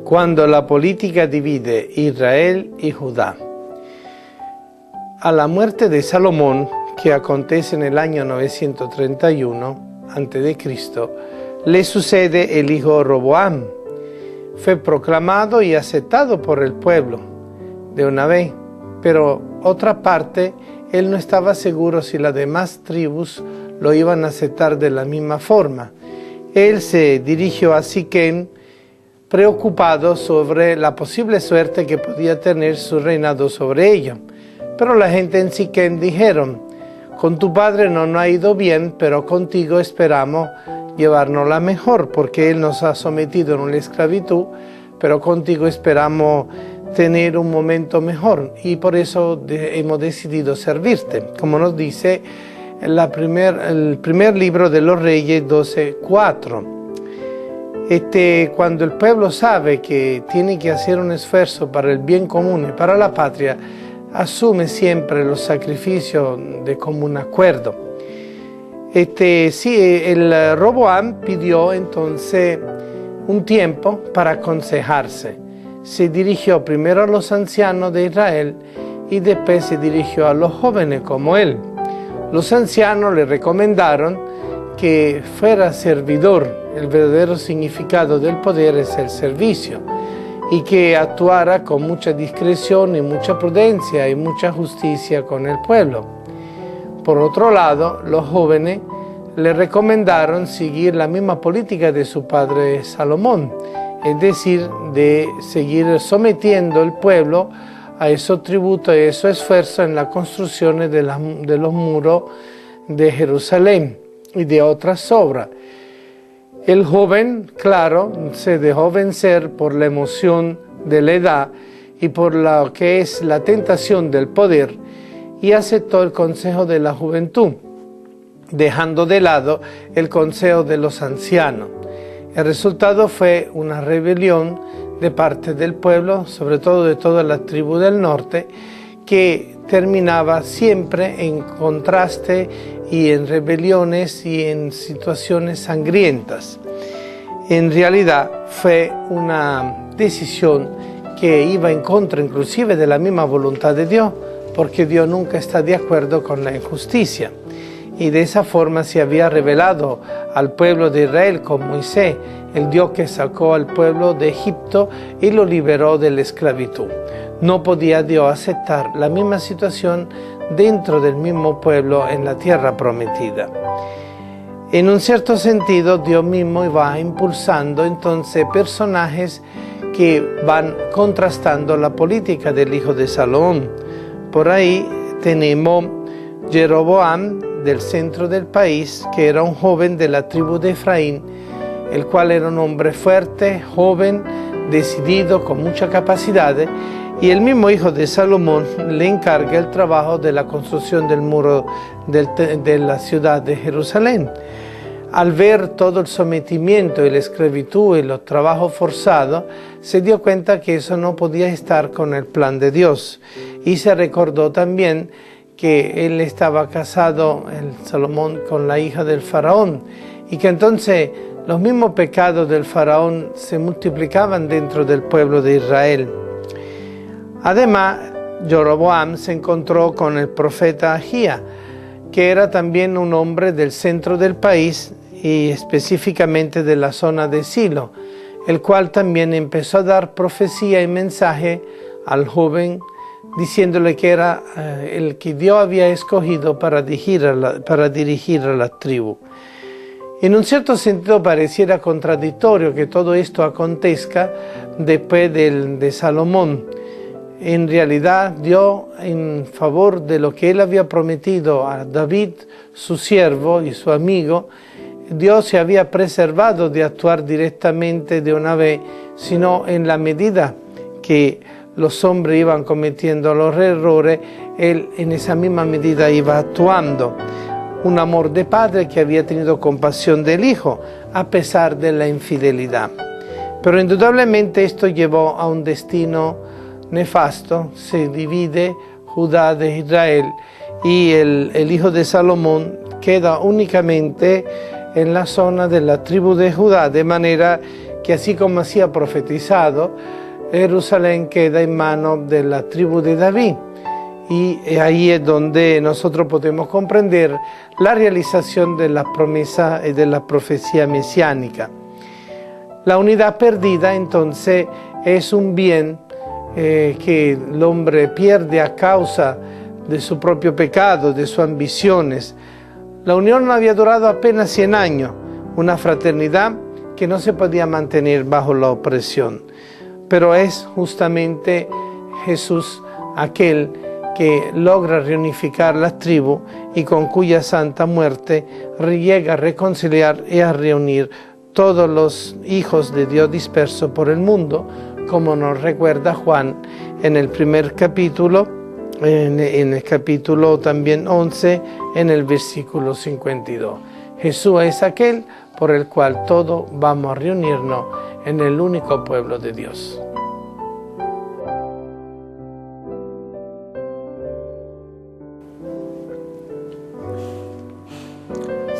Cuando la política divide Israel y Judá. A la muerte de Salomón, que acontece en el año 931 a.C., le sucede el hijo Roboam. Fue proclamado y aceptado por el pueblo de una vez, pero otra parte, él no estaba seguro si las demás tribus lo iban a aceptar de la misma forma. Él se dirigió a Siquem, preocupado sobre la posible suerte que podía tener su reinado sobre ellos. Pero la gente en Siquem dijeron: con tu padre no nos ha ido bien, pero contigo esperamos llevárnosla mejor, porque él nos ha sometido en una esclavitud, pero contigo esperamos tener un momento mejor, y por eso hemos decidido servirte, como nos dice el primer libro de los Reyes 12:4. Cuando el pueblo sabe que tiene que hacer un esfuerzo para el bien común y para la patria, asume siempre los sacrificios de común acuerdo. El Roboam pidió entonces un tiempo para aconsejarse. Se dirigió primero a los ancianos de Israel y después se dirigió a los jóvenes como él. Los ancianos le recomendaron que fuera servidor. El verdadero significado del poder es el servicio, y que actuara con mucha discreción y mucha prudencia y mucha justicia con el pueblo. Por otro lado, los jóvenes le recomendaron seguir la misma política de su padre Salomón, es decir, de seguir sometiendo el pueblo a esos tributos y esos esfuerzos en la construcción de los muros de Jerusalén y de otras obras. El joven, claro, se dejó vencer por la emoción de la edad y por lo que es la tentación del poder, y aceptó el consejo de la juventud, dejando de lado el consejo de los ancianos. El resultado fue una rebelión de parte del pueblo, sobre todo de todas las tribus del norte, que terminaba siempre en contraste y en rebeliones y en situaciones sangrientas. En realidad fue una decisión que iba en contra inclusive de la misma voluntad de Dios, porque Dios nunca está de acuerdo con la injusticia. Y de esa forma se había revelado al pueblo de Israel con Moisés, el Dios que sacó al pueblo de Egipto y lo liberó de la esclavitud. No podía Dios aceptar la misma situación dentro del mismo pueblo en la tierra prometida. En un cierto sentido, Dios mismo va impulsando entonces personajes que van contrastando la política del hijo de Salomón. Por ahí tenemos Jeroboam, del centro del país, que era un joven de la tribu de Efraín, el cual era un hombre fuerte, joven, decidido, con mucha capacidad, y el mismo hijo de Salomón le encarga el trabajo de la construcción del muro de la ciudad de Jerusalén. Al ver todo el sometimiento y la esclavitud y los trabajos forzados, se dio cuenta que eso no podía estar con el plan de Dios, y se recordó también que él estaba casado, el Salomón, con la hija del faraón, y que entonces los mismos pecados del faraón se multiplicaban dentro del pueblo de Israel. Además, Jeroboam se encontró con el profeta Ahías, que era también un hombre del centro del país y específicamente de la zona de Silo, el cual también empezó a dar profecía y mensaje al joven, diciéndole que era el que Dios había escogido para dirigir a la tribu. En un cierto sentido pareciera contradictorio que todo esto acontezca después de Salomón. En realidad, Dios, en favor de lo que él había prometido a David, su siervo y su amigo, Dios se había preservado de actuar directamente de una vez, sino en la medida que los hombres iban cometiendo los errores, él en esa misma medida iba actuando. Un amor de padre que había tenido compasión del hijo, a pesar de la infidelidad. Pero indudablemente esto llevó a un destino nefasto. Se divide Judá de Israel y el hijo de Salomón queda únicamente en la zona de la tribu de Judá, de manera que así como hacía profetizado, Jerusalén queda en manos de la tribu de David. Y ahí es donde nosotros podemos comprender la realización de las promesas y de la profecía mesiánica. La unidad perdida entonces es un bien que el hombre pierde a causa de su propio pecado, de sus ambiciones. La unión no había durado apenas 100 años, una fraternidad que no se podía mantener bajo la opresión. Pero es justamente Jesús aquel que logra reunificar las tribus y con cuya santa muerte llega a reconciliar y a reunir todos los hijos de Dios dispersos por el mundo, como nos recuerda Juan en el primer capítulo, en el capítulo también 11, en el versículo 52. Jesús es aquel por el cual todos vamos a reunirnos en el único pueblo de Dios.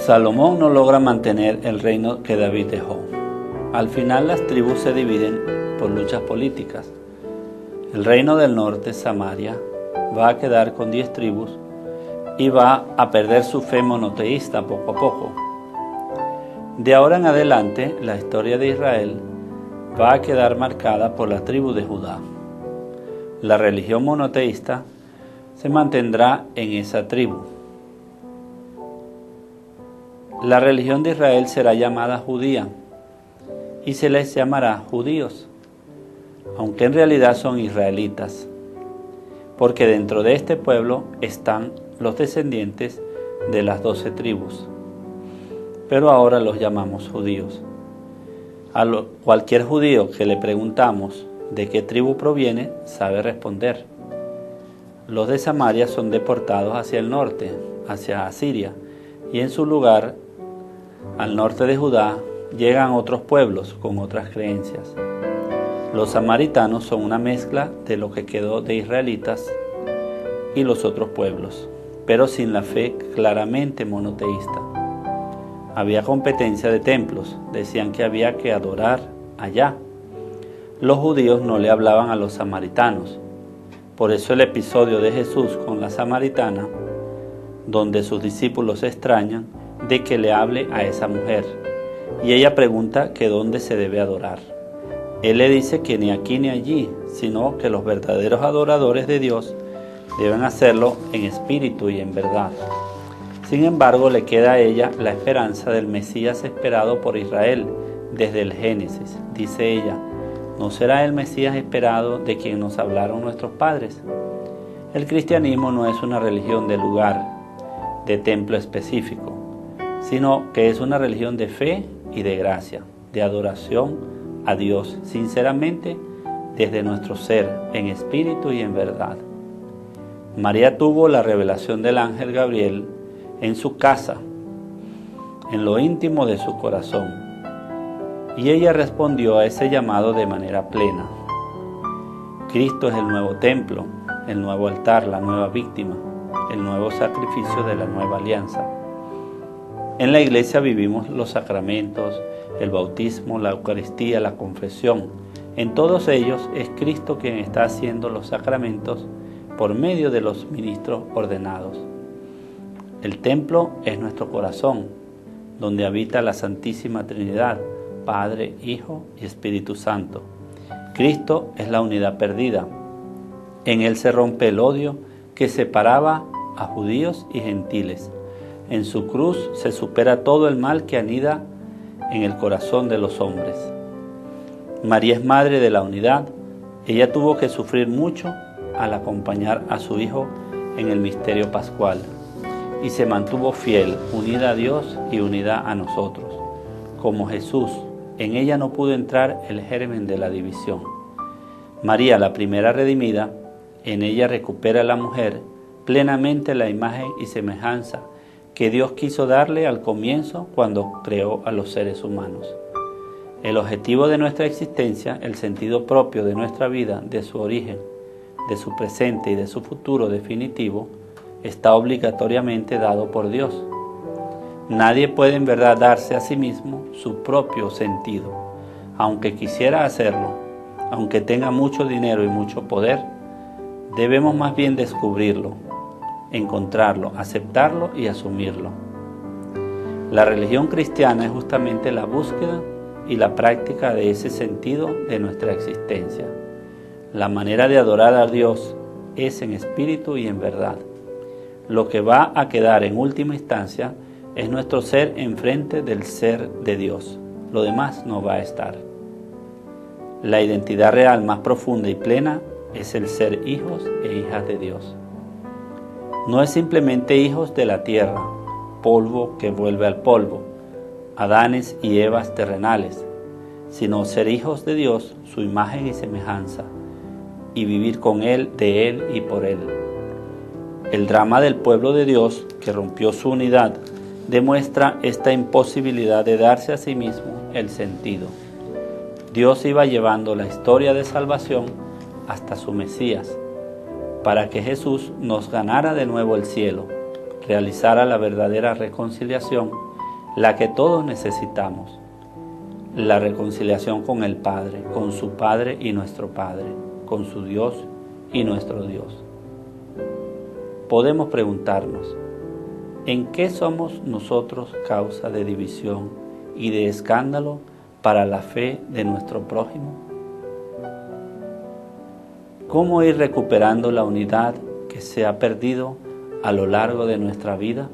Salomón no logra mantener el reino que David dejó. Al final las tribus se dividen por luchas políticas. El reino del norte, Samaria, va a quedar con 10 tribus y va a perder su fe monoteísta poco a poco. De ahora en adelante, la historia de Israel va a quedar marcada por la tribu de Judá. La religión monoteísta se mantendrá en esa tribu. La religión de Israel será llamada judía y se les llamará judíos, aunque en realidad son israelitas, porque dentro de este pueblo están los descendientes de las 12 tribus, pero ahora los llamamos judíos. Cualquier judío que le preguntamos de qué tribu proviene, sabe responder. Los de Samaria son deportados hacia el norte, hacia Asiria, y en su lugar, al norte de Judá, llegan otros pueblos con otras creencias. Los samaritanos son una mezcla de lo que quedó de israelitas y los otros pueblos, pero sin la fe claramente monoteísta. Había competencia de templos, decían que había que adorar allá. Los judíos no le hablaban a los samaritanos. Por eso el episodio de Jesús con la samaritana, donde sus discípulos se extrañan de que le hable a esa mujer, y ella pregunta que dónde se debe adorar. Él le dice que ni aquí ni allí, sino que los verdaderos adoradores de Dios deben hacerlo en espíritu y en verdad. Sin embargo, le queda a ella la esperanza del Mesías esperado por Israel desde el Génesis. Dice ella, ¿no será el Mesías esperado de quien nos hablaron nuestros padres? El cristianismo no es una religión de lugar, de templo específico, sino que es una religión de fe y de gracia, de adoración a Dios sinceramente desde nuestro ser, en espíritu y en verdad. María tuvo la revelación del ángel Gabriel en su casa, en lo íntimo de su corazón, y ella respondió a ese llamado de manera plena. Cristo es el nuevo templo, el nuevo altar, la nueva víctima, el nuevo sacrificio de la nueva alianza. En la iglesia vivimos los sacramentos, el bautismo, la Eucaristía, la confesión. En todos ellos es Cristo quien está haciendo los sacramentos por medio de los ministros ordenados. El templo es nuestro corazón, donde habita la Santísima Trinidad, Padre, Hijo y Espíritu Santo. Cristo es la unidad perdida. En Él se rompe el odio que separaba a judíos y gentiles. En su cruz se supera todo el mal que anida en el corazón de los hombres. María es madre de la unidad. Ella tuvo que sufrir mucho al acompañar a su Hijo en el misterio pascual y se mantuvo fiel, unida a Dios y unida a nosotros. Como Jesús, en ella no pudo entrar el germen de la división. María, la primera redimida, en ella recupera a la mujer plenamente la imagen y semejanza que Dios quiso darle al comienzo cuando creó a los seres humanos. El objetivo de nuestra existencia, el sentido propio de nuestra vida, de su origen, de su presente y de su futuro definitivo, está obligatoriamente dado por Dios. Nadie puede en verdad darse a sí mismo su propio sentido. aunque quisiera hacerlo, aunque tenga mucho dinero y mucho poder, debemos más bien descubrirlo, encontrarlo, aceptarlo y asumirlo. La religión cristiana es justamente la búsqueda y la práctica de ese sentido de nuestra existencia. La manera de adorar a Dios es en espíritu y en verdad. Lo que va a quedar en última instancia es nuestro ser enfrente del ser de Dios. Lo demás no va a estar. La identidad real más profunda y plena es el ser hijos e hijas de Dios. No es simplemente hijos de la tierra, polvo que vuelve al polvo, Adanes y Evas terrenales, sino ser hijos de Dios, su imagen y semejanza, y vivir con Él, de Él y por Él. El drama del pueblo de Dios, que rompió su unidad, demuestra esta imposibilidad de darse a sí mismo el sentido. Dios iba llevando la historia de salvación hasta su Mesías, para que Jesús nos ganara de nuevo el cielo, realizara la verdadera reconciliación, la que todos necesitamos, la reconciliación con el Padre, con su Padre y nuestro Padre, con su Dios y nuestro Dios. Podemos preguntarnos, ¿en qué somos nosotros causa de división y de escándalo para la fe de nuestro prójimo? ¿Cómo ir recuperando la unidad que se ha perdido a lo largo de nuestra vida?